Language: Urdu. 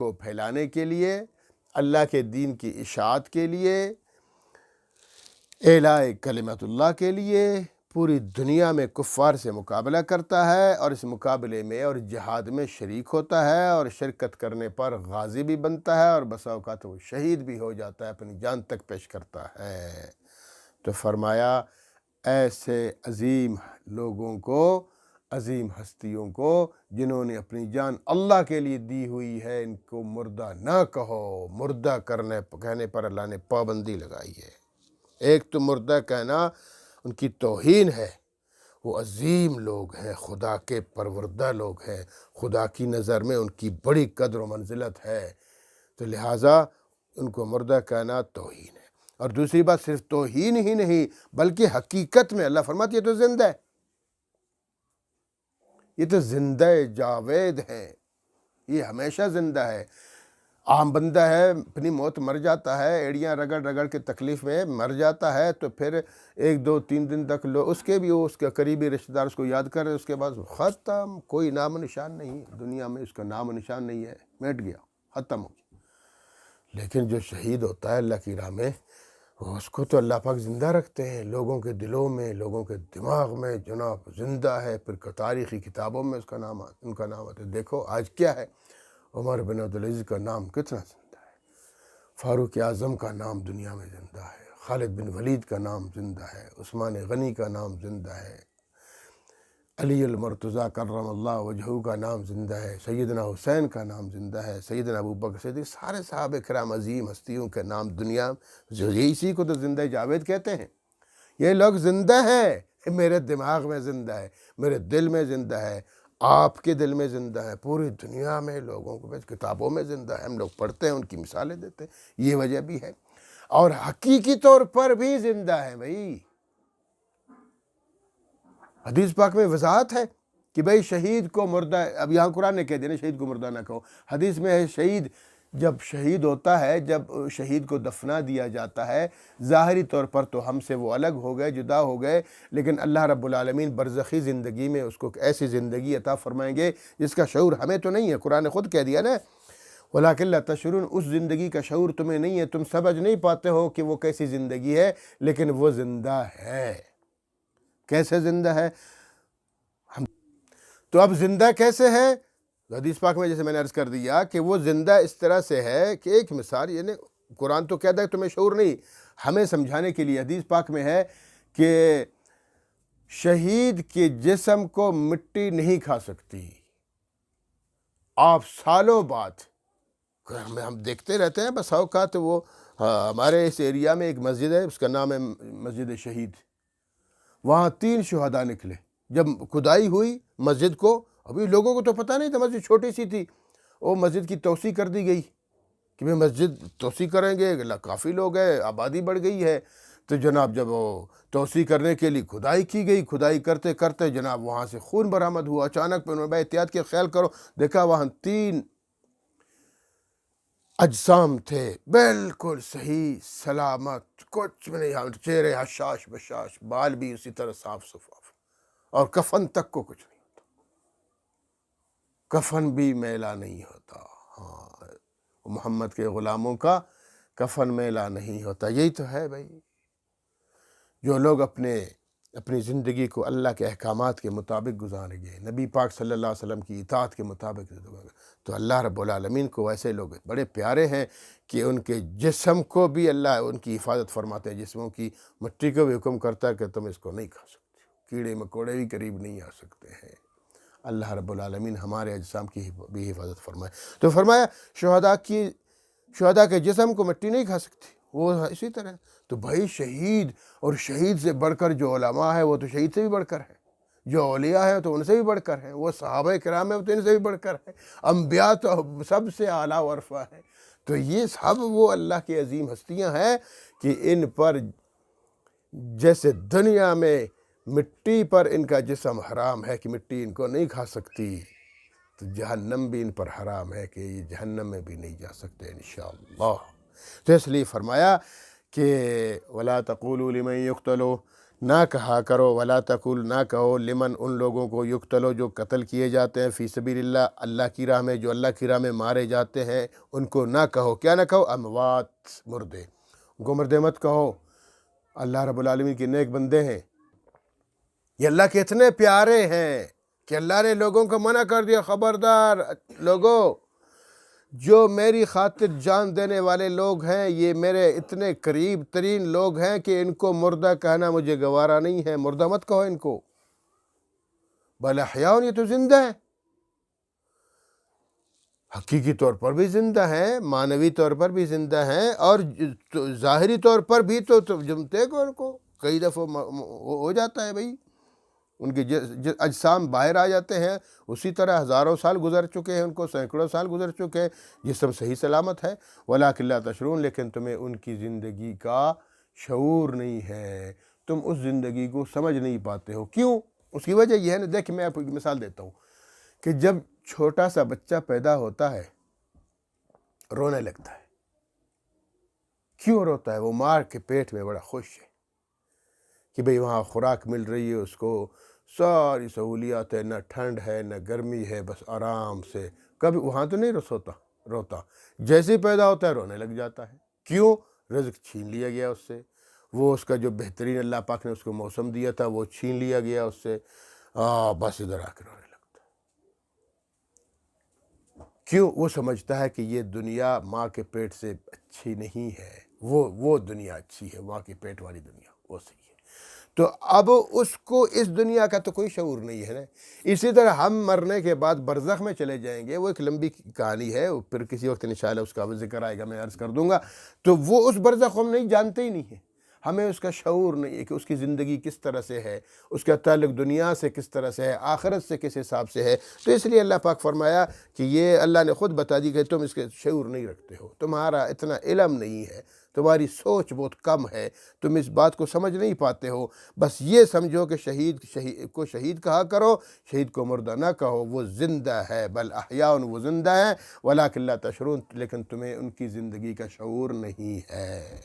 کو پھیلانے کے لیے، اللہ کے دین کی اشاعت کے لیے، اعلاء کلمت اللہ کے لیے پوری دنیا میں کفار سے مقابلہ کرتا ہے، اور اس مقابلے میں اور جہاد میں شریک ہوتا ہے، اور شرکت کرنے پر غازی بھی بنتا ہے، اور بسا اوقات وہ شہید بھی ہو جاتا ہے، اپنی جان تک پیش کرتا ہے۔ تو فرمایا ایسے عظیم لوگوں کو، عظیم ہستیوں کو جنہوں نے اپنی جان اللہ کے لیے دی ہوئی ہے، ان کو مردہ نہ کہو۔ مردہ کہنے پر اللہ نے پابندی لگائی ہے۔ ایک تو مردہ کہنا ان کی توہین ہے، وہ عظیم لوگ ہیں، خدا کے پروردہ لوگ ہیں، خدا کی نظر میں ان کی بڑی قدر و منزلت ہے، تو لہٰذا ان کو مردہ کہنا توہین ہے۔ اور دوسری بات، صرف توہین ہی نہیں بلکہ حقیقت میں اللہ فرماتی ہے یہ تو زندہ ہے، یہ تو زندہ جاوید ہے، یہ ہمیشہ زندہ ہے۔ عام بندہ ہے، اپنی موت مر جاتا ہے، ایڑیاں رگڑ رگڑ کے تکلیف میں مر جاتا ہے، تو پھر 1 2 3 دن تک اس کے بھی اس کا قریبی رشتہ دار اس کو یاد کر رہے، اس کے بعد ختم، کوئی نام و نشان نہیں، دنیا میں اس کا نام و نشان نہیں ہے، مٹ گیا، ختم ہو گیا۔ لیکن جو شہید ہوتا ہے اللہ کی راہ میں، اس کو تو اللہ پاک زندہ رکھتے ہیں، لوگوں کے دلوں میں، لوگوں کے دماغ میں، جناب زندہ ہے، پھر تاریخی کتابوں میں ان کا نام آتا ہے۔ دیکھو آج کیا ہے، عمر بن عبدالعزیز کا نام کتنا زندہ ہے، فاروق اعظم کا نام دنیا میں زندہ ہے، خالد بن ولید کا نام زندہ ہے، عثمان غنی کا نام زندہ ہے، علی المرتضیٰ کرم اللہ وجہہ کا نام زندہ ہے، سیدنا حسین کا نام زندہ ہے، سیدنا ابوبکر صدیق، سارے صحابہ کرام عظیم ہستیوں کے نام دنیا جو اسی کو تو زندہ جاوید کہتے ہیں۔ یہ لوگ زندہ ہیں، میرے دماغ میں زندہ ہے، میرے دل میں زندہ ہے، آپ کے دل میں زندہ ہے، پوری دنیا میں لوگوں کو کتابوں میں زندہ ہے، ہم لوگ پڑھتے ہیں، ان کی مثالیں دیتے ہیں، یہ وجہ بھی ہے، اور حقیقی طور پر بھی زندہ ہے۔ بھائی حدیث پاک میں وضاحت ہے کہ بھائی شہید کو مردہ، اب یہاں قرآن نے کہہ دیا نا شہید کو مردہ نہ کہو، حدیث میں ہے شہید جب شہید ہوتا ہے، جب شہید کو دفنا دیا جاتا ہے، ظاہری طور پر تو ہم سے وہ الگ ہو گئے، جدا ہو گئے، لیکن اللہ رب العالمین برزخی زندگی میں اس کو ایسی زندگی عطا فرمائیں گے جس کا شعور ہمیں تو نہیں ہے۔ قرآن نے خود کہہ دیا نا، وَلَٰكِن لَا تَشْعُرُونَ، اس زندگی کا شعور تمہیں نہیں ہے، تم سمجھ نہیں پاتے ہو کہ وہ کیسی زندگی ہے، لیکن وہ زندہ ہے۔ کیسے زندہ ہے؟ تو اب زندہ کیسے ہے؟ حدیث پاک میں جیسے میں نے عرض کر دیا کہ وہ زندہ اس طرح سے ہے کہ ایک مثال، یعنی قرآن تو کہتا ہے تمہیں شعور نہیں، ہمیں سمجھانے کے لیے حدیث پاک میں ہے کہ شہید کے جسم کو مٹی نہیں کھا سکتی۔ آپ سالوں بعد ہم دیکھتے رہتے ہیں، بس اوقات وہ ہمارے اس ایریا میں ایک مسجد ہے، اس کا نام ہے مسجد شہید، وہاں 3 شہداء نکلے۔ جب کھدائی ہوئی مسجد کو، ابھی لوگوں کو تو پتہ نہیں تھا، مسجد چھوٹی سی تھی، وہ مسجد کی توسیع کر دی گئی کہ میں مسجد توسیع کریں گے، کافی لوگ ہیں، آبادی بڑھ گئی ہے، تو جناب جب وہ توسیع کرنے کے لیے کھدائی کی گئی، کھدائی کرتے کرتے جناب وہاں سے خون برآمد ہوا، اچانک پہ انہوں نے احتیاط کے خیال کرو، دیکھا وہاں 3 اجسام تھے، بالکل صحیح سلامت، کچھ بھی نہیں، چہرے حشاش بشاش، بال بھی اسی طرح صاف صفاف، اور کفن تک کو کچھ نہیں ہوتا، کفن بھی میلا نہیں ہوتا۔ ہاں، محمد کے غلاموں کا کفن میلا نہیں ہوتا۔ یہی تو ہے بھائی، جو لوگ اپنی زندگی کو اللہ کے احکامات کے مطابق گزاریں گے، نبی پاک صلی اللہ علیہ وسلم کی اطاعت کے مطابق، تو اللہ رب العالمین کو ایسے لوگ بڑے پیارے ہیں کہ ان کے جسم کو بھی اللہ ان کی حفاظت فرماتے ہیں، جسموں کی مٹی کو بھی حکم کرتا ہے کہ تم اس کو نہیں کھا سکتے، کیڑے مکوڑے بھی قریب نہیں آ سکتے ہیں۔ اللہ رب العالمین ہمارے اجسام کی بھی حفاظت فرمائے۔ تو فرمایا شہداء کے جسم کو مٹی نہیں کھا سکتی، وہ اسی طرح۔ تو بھائی شہید، اور شہید سے بڑھ کر جو علماء ہے وہ تو شہید سے بھی بڑھ کر ہے، جو اولیاء ہیں تو ان سے بھی بڑھ کر ہیں، وہ صحابہ کرام ہیں تو ان سے بھی بڑھ کر ہیں، انبیاء تو سب سے اعلیٰ و ارفع ہیں۔ تو یہ سب وہ اللہ کی عظیم ہستیاں ہیں کہ ان پر جیسے دنیا میں مٹی پر ان کا جسم حرام ہے کہ مٹی ان کو نہیں کھا سکتی، تو جہنم بھی ان پر حرام ہے کہ یہ جہنم میں بھی نہیں جا سکتے انشاءاللہ۔ تو اس لیے فرمایا کہ وَلَا تَقُولُوا لِمَن يُقْتَلُ، نہ کہا کرو ولا تقول، نہ کہو لمن ان لوگوں کو یقتلو جو قتل کیے جاتے ہیں فی سبیل اللہ اللہ کی راہ میں، جو اللہ کی راہ میں مارے جاتے ہیں، ان کو نہ کہو، کیا نہ کہو؟ اموات، مردے، ان کو مردے مت کہو، اللہ رب العالمین کے نیک بندے ہیں، یہ اللہ کے اتنے پیارے ہیں کہ اللہ نے لوگوں کو منع کر دیا، خبردار لوگوں، جو میری خاطر جان دینے والے لوگ ہیں، یہ میرے اتنے قریب ترین لوگ ہیں کہ ان کو مردہ کہنا مجھے گوارا نہیں ہے، مردہ مت کہو ان کو، بل احیاء، یہ تو زندہ ہیں، حقیقی طور پر بھی زندہ ہیں، معنوی طور پر بھی زندہ ہیں، اور ظاہری طور پر بھی تو جمتے کو ان کو کئی دفعہ ہو جاتا ہے بھئی، ان کے اجسام باہر آ جاتے ہیں، اسی طرح ہزاروں سال گزر چکے ہیں، ان کو سینکڑوں سال گزر چکے ہیں، جسم صحیح سلامت ہے، وَلَٰكِن لَا تَشْعُرُونَ، لیکن تمہیں ان کی زندگی کا شعور نہیں ہے، تم اس زندگی کو سمجھ نہیں پاتے ہو، کیوں؟ اس کی وجہ یہ ہے نا، دیکھ میں آپ کو ایک مثال دیتا ہوں کہ جب چھوٹا سا بچہ پیدا ہوتا ہے رونے لگتا ہے، کیوں روتا ہے؟ وہ ماں کے پیٹ میں بڑا خوش ہے کہ بھئی وہاں خوراک مل رہی ہے اس کو، ساری سہولیات ہے، نہ ٹھنڈ ہے نہ گرمی ہے، بس آرام سے، کبھی وہاں تو نہیں روتا، جیسے ہی پیدا ہوتا ہے رونے لگ جاتا ہے، کیوں؟ رزق چھین لیا گیا اس سے، وہ اس کا جو بہترین اللہ پاک نے اس کو موسم دیا تھا وہ چھین لیا گیا اس سے، بس ادھر آ کے رونے لگتا ہے، کیوں؟ وہ سمجھتا ہے کہ یہ دنیا ماں کے پیٹ سے اچھی نہیں ہے، وہ دنیا اچھی ہے، ماں کے پیٹ والی دنیا وہ صحیح ہے، تو اب اس کو اس دنیا کا تو کوئی شعور نہیں ہے نا۔ اسی طرح ہم مرنے کے بعد برزخ میں چلے جائیں گے، وہ ایک لمبی کہانی ہے، پھر کسی وقت انشاءاللہ اس کا ذکر آئے گا، میں عرض کر دوں گا، تو وہ اس برزخ ہم نہیں جانتے ہی نہیں ہیں، ہمیں اس کا شعور نہیں ہے کہ اس کی زندگی کس طرح سے ہے، اس کا تعلق دنیا سے کس طرح سے ہے، آخرت سے کس حساب سے ہے، تو اس لیے اللہ پاک فرمایا کہ یہ اللہ نے خود بتا دی کہ تم اس کے شعور نہیں رکھتے ہو، تمہارا اتنا علم نہیں ہے، تمہاری سوچ بہت کم ہے، تم اس بات کو سمجھ نہیں پاتے ہو، بس یہ سمجھو کہ شہید کو شہید کہا کرو، شہید کو مردہ نہ کہو، وہ زندہ ہے، بل احیاء، وہ زندہ ہے، ولیکن لا تشعرون، لیکن تمہیں ان کی زندگی کا شعور نہیں ہے۔